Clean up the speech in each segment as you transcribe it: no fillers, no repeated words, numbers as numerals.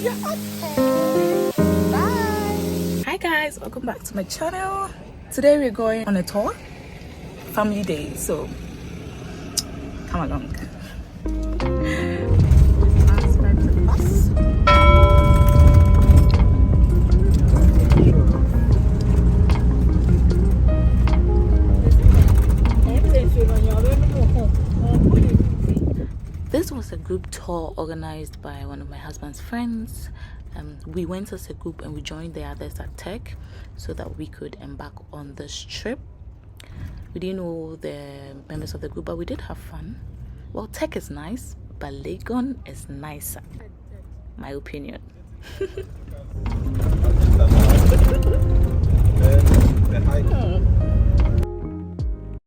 Bye. Hi guys, welcome back to my channel. Today we're going on a tour, family day, so come along. Transfer to the bus. This was a group tour organized by one of my husband's friends. We went as a group and we joined the others at Tech so that we could embark on this trip. We didn't know the members of the group, but we did have fun. Well, Tech is nice, but Legon is nicer. My opinion.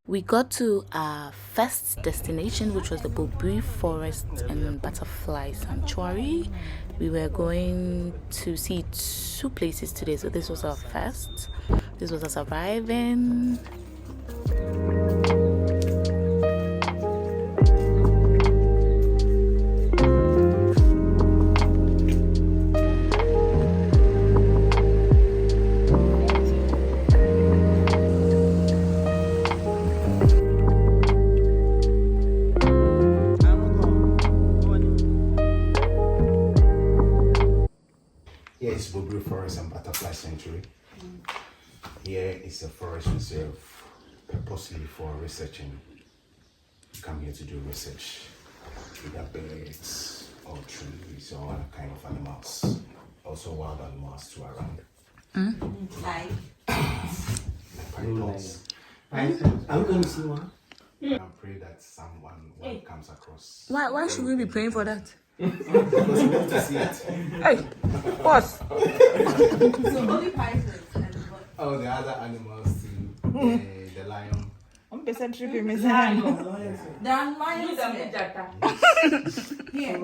We got to our first destination, which was the Bobiri Forest and Butterfly Sanctuary. We were going to see 2 places today, so this was our first. This was us arriving. Here is Bobiri Forest and Butterfly Sanctuary. Here is a forest reserve purposely for researching. You come here to do research. Either birds or trees or other kind of animals. Also wild animals too around. Like Pythons. are we going to see one? I pray that someone comes across. Why should we be praying for that? Because you want to see it. Hey, pause. So only pythons and what? Oh, the other animals too. The lion. There are lions here. Yeah.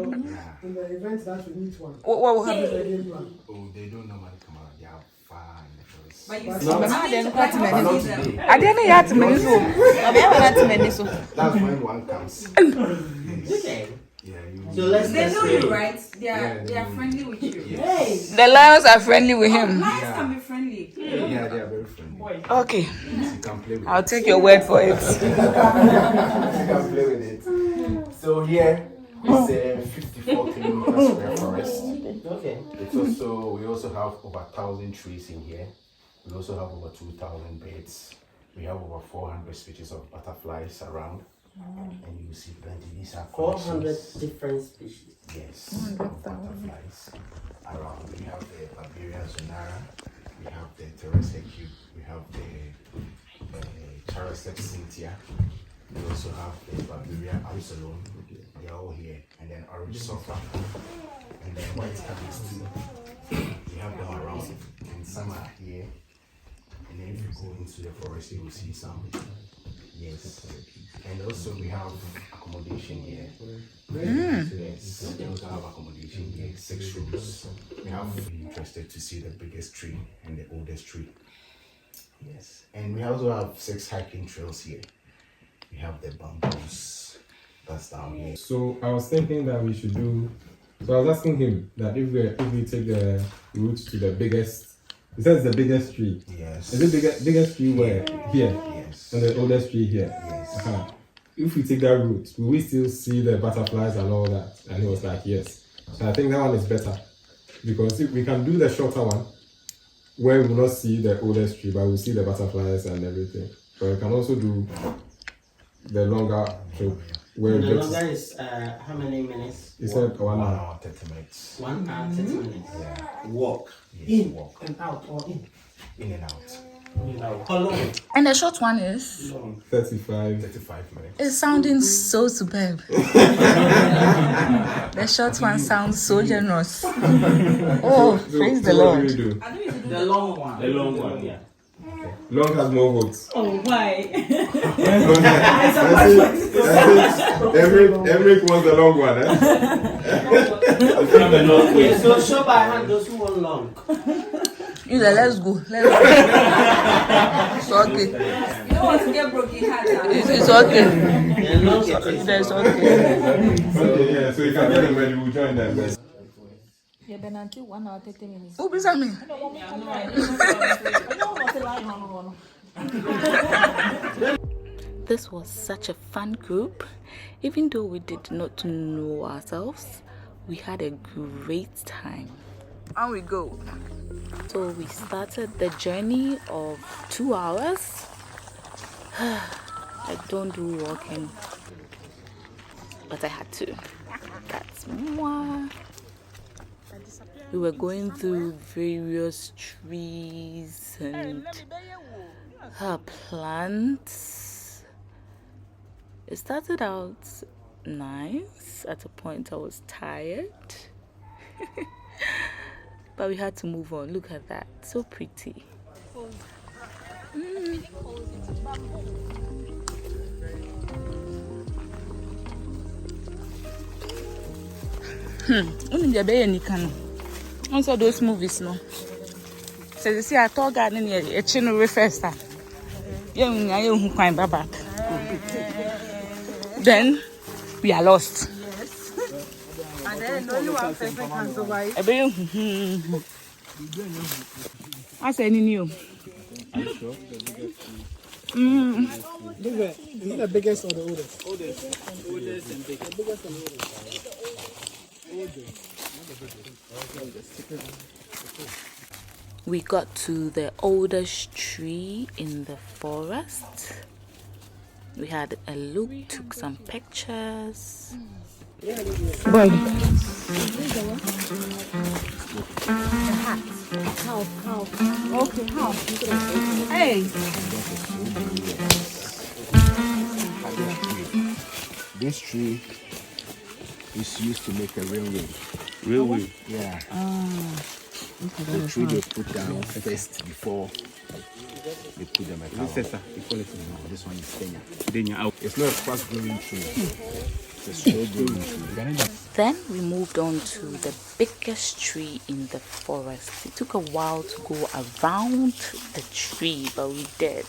In the event that we need one. What will happen? Oh, they don't normally come out. They are far in the forest. But you But see, no. how many pythons But not you see them? today. I didn't hear too many so. That's when one comes. Okay. Yeah, you. So they know you, right? They are friendly with you. Yes. The lions are friendly with him. Lions can be friendly. Yeah, they are very friendly. Okay, You can play with I'll it. take your word for it. You can play with it. So here is a 54 kilometer square forest. Okay. We also have over 1,000 trees in here. We also have over 2,000 birds. We have over 400 species of butterflies around. And you see plenty. These are 400 collections. different species. Yes, of butterflies around. We have the Bobiri zonara. We have the Teresa cube. We have the Charactex cynthia. We also have the Bobiri absolum. They are all here. And then orange sulfur. And then white tabbies too. We have them around. And some are here. And then if you go into the forest, you will see some. Yes. And also we have accommodation here. Yes. We also have accommodation here, 6 rooms. We have been interested to see the biggest tree and the oldest tree. Yes. And we also have 6 hiking trails here. We have the bamboos that's down here. So I was thinking that we should do. So I was asking him that if we take the route to the biggest, he says the biggest tree. Yes. Is it biggest tree where here Yes. and the oldest tree here? Yes. If we take that route, will we still see the butterflies and all that? And he was like, yes. So I think that one is better because if we can do the shorter one where we will not see the oldest tree, but we'll see the butterflies and everything. But we can also do the longer trip where The it longer gets. is how many minutes? He said 1 hour. 1 hour, 30 minutes. 1 hour, 30 minutes. Yeah. Walk. Yes, walk. And out or in. In and out. How long? And the short one is? 35. 35 minutes. It's sounding so superb. The short one sounds so generous. Oh, praise the So what Lord. do we do? The long one. The long one, yeah. Long has more votes. Oh, why? Every wants the long one, eh? So show by hand those who want long. You know, let's go. Let's go. It's okay. You don't want to get broken heart. It's okay. The long it is. It's okay. Okay, yeah, so you can tell them when you will join them. Yeah, Benanti 1 hour 30 minutes. Who beside me? This was such a fun group. Even though we did not know ourselves, we had a great time. On we go. So we started the journey of 2 hours. I don't do walking, but I had to. That's more. We were going through various trees and plants. It started out nice. At a point I was tired. But we had to move on. Look at that. So pretty. Also those movies, no. So you see, I told God in a chino first. Back. Then we are lost. And then only one person can survive. I said, new. Are you sure? Is it the biggest or the oldest? Oldest and biggest. The biggest and oldest. We got to the oldest tree in the forest. We had a look, took some pictures. Boy. How? Okay, how? Hey! This tree is used to make a railway. Railway. Yeah. The tree they put down first before they put the metal. This is No, this one is Kenya. then you're out. It's not a fast growing tree. It's a slow growing tree. Then we moved on to the biggest tree in the forest. It took a while to go around the tree, but we did.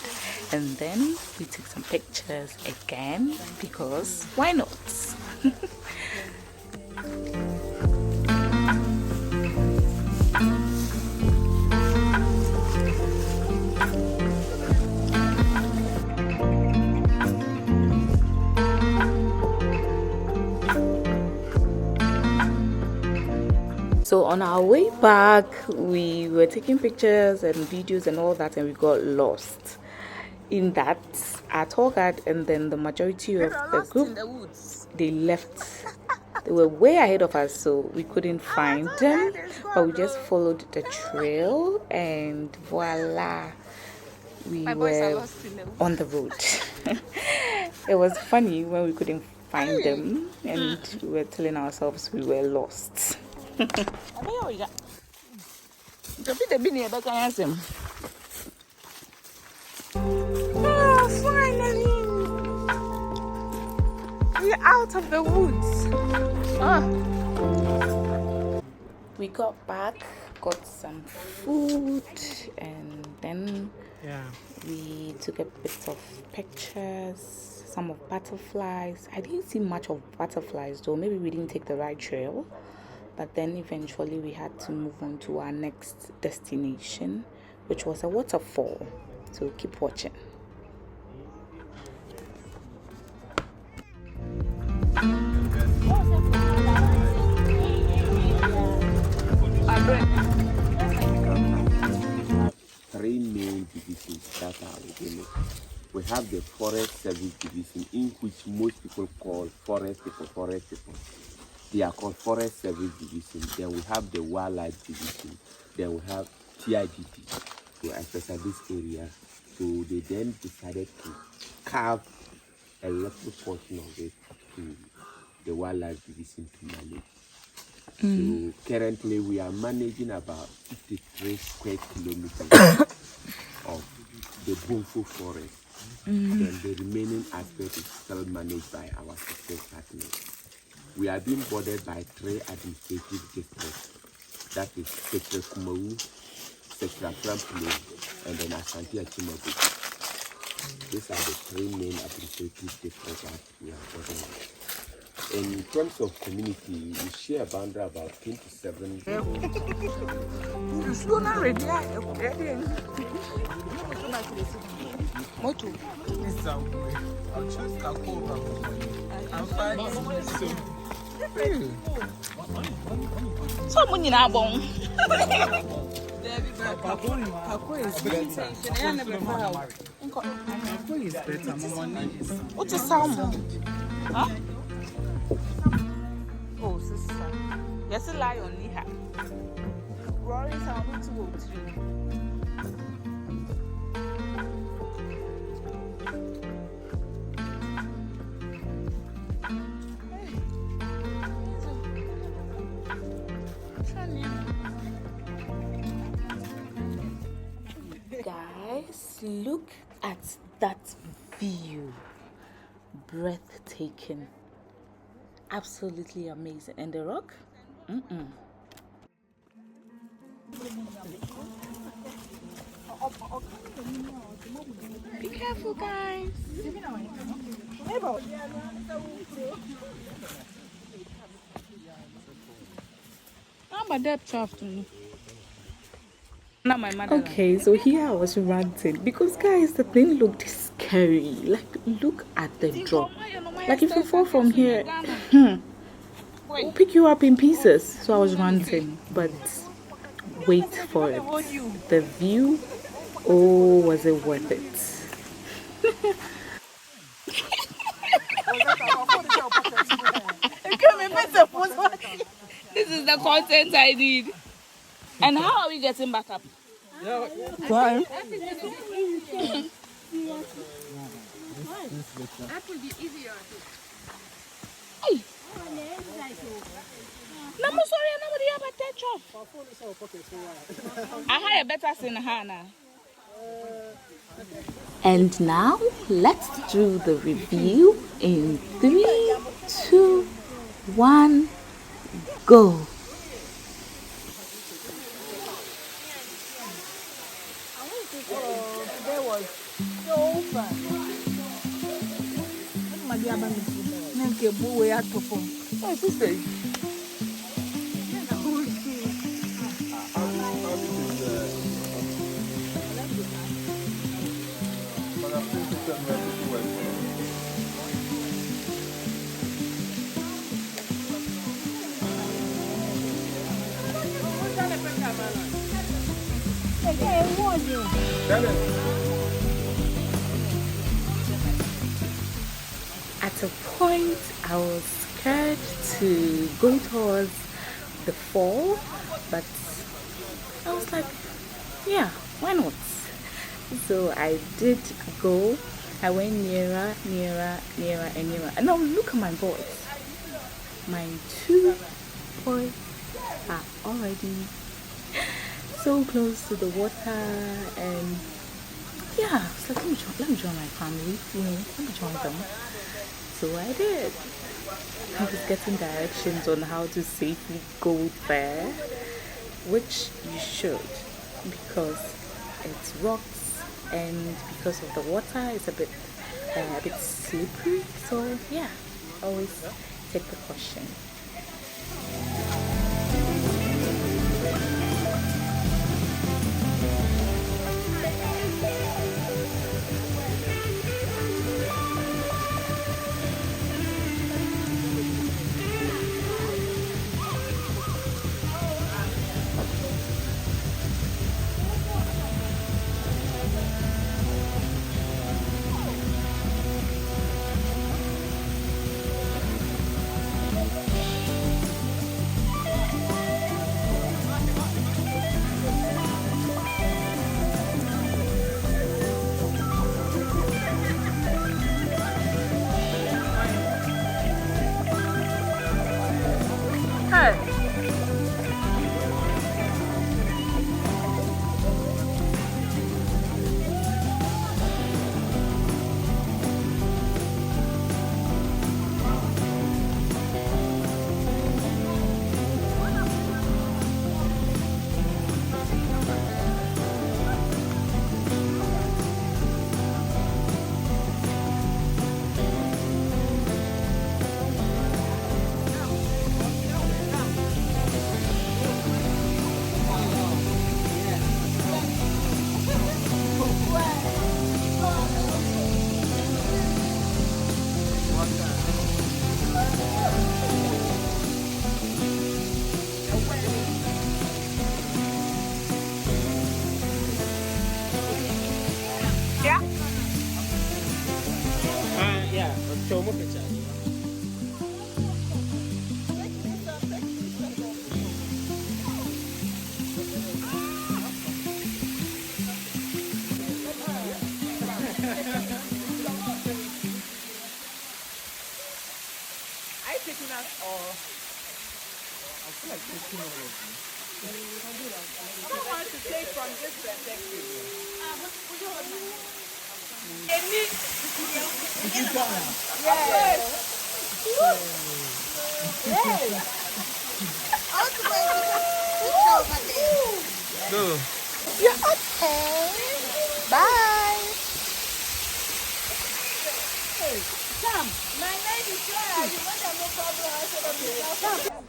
And then we took some pictures again because why not? So on our way back, we were taking pictures and videos and all that, and we got lost in that our tour guide and then the majority of the group, they left. They were way ahead of us, so we couldn't find them, but we just followed the trail and voila, we were on the road. It was funny when we couldn't find them and we were telling ourselves we were lost. Oh, finally! We're out of the woods. We got back, got some food, and then we took a bit of pictures, some of butterflies. I didn't see much of butterflies though, maybe we didn't take the right trail. But then eventually we had to move on to our next destination, which was a waterfall. So keep watching. Three main divisions that are within it. We have the forest service division, in which most people call forest people. They are called forest service division. Then we have the wildlife division. Then we have TIGT to access this area. So they then decided to carve a little portion of it to the wildlife division to manage. So currently we are managing about 53 square kilometers of the Bomfobiri forest. Then the remaining aspect is still managed by our sister partners. We are being bordered by 3 administrative districts. That is Sector Kumau, Sector Pramplo, and then Asante Achimabo. These are the 3 main administrative districts that we are bordering with. In terms of community, we share a boundary about 27. Slow not ready. Moto. I'll choose Kakova. I'm fine. So many na bon. Kako is better. Kako is better. What is salmon? Huh? Oh, sister. Yes, a lion. Roaring sound 203. Guys, look at that view. Breathtaking. Absolutely amazing. And the rock? Be careful, guys. I'm a depth afternoon. Not my mother. Okay, so here I was ranting because guys, the thing looked scary. Like, look at the drop. Like, if you fall from here, we'll pick you up in pieces. So I was ranting, but wait for it. The view, oh, was it worth it? This is the content I need. And how are we getting back up? Climb. Hey. No, I'm sorry, nobody have a touch off. I had a better sin Hannah. And now, let's do the review in 3, 2, 1, go. Today was so fun. Oh, sister. At a point, I was scared to go towards the fall, but I was like, yeah, why not? So I did go. I went nearer, nearer, nearer, and nearer. And now look at my boards. My 2 boards are already so close to the water, and yeah, it's like, let me join my family, let me join them. So I did. I was getting directions on how to safely go there, which you should, because it's rocks and because of the water it's a bit slippery. So yeah, always take precaution. I taking us or I feel like taking all of them. I don't want to take from this perspective. You're okay. Bye. Come. My name is Sarah. You want to have no problem? I said, okay.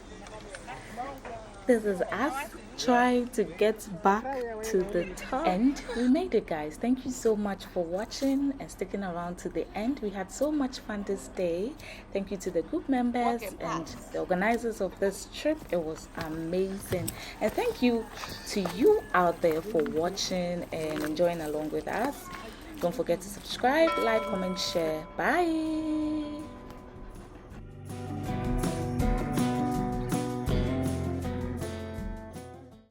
This is us trying to get back to the top end. We made it, guys. Thank you so much for watching and sticking around to the end. We had so much fun this day. Thank you to the group members and the organizers of this trip. It was amazing. And thank you to you out there for watching and enjoying along with us. Don't forget to subscribe, like, comment, share. Bye.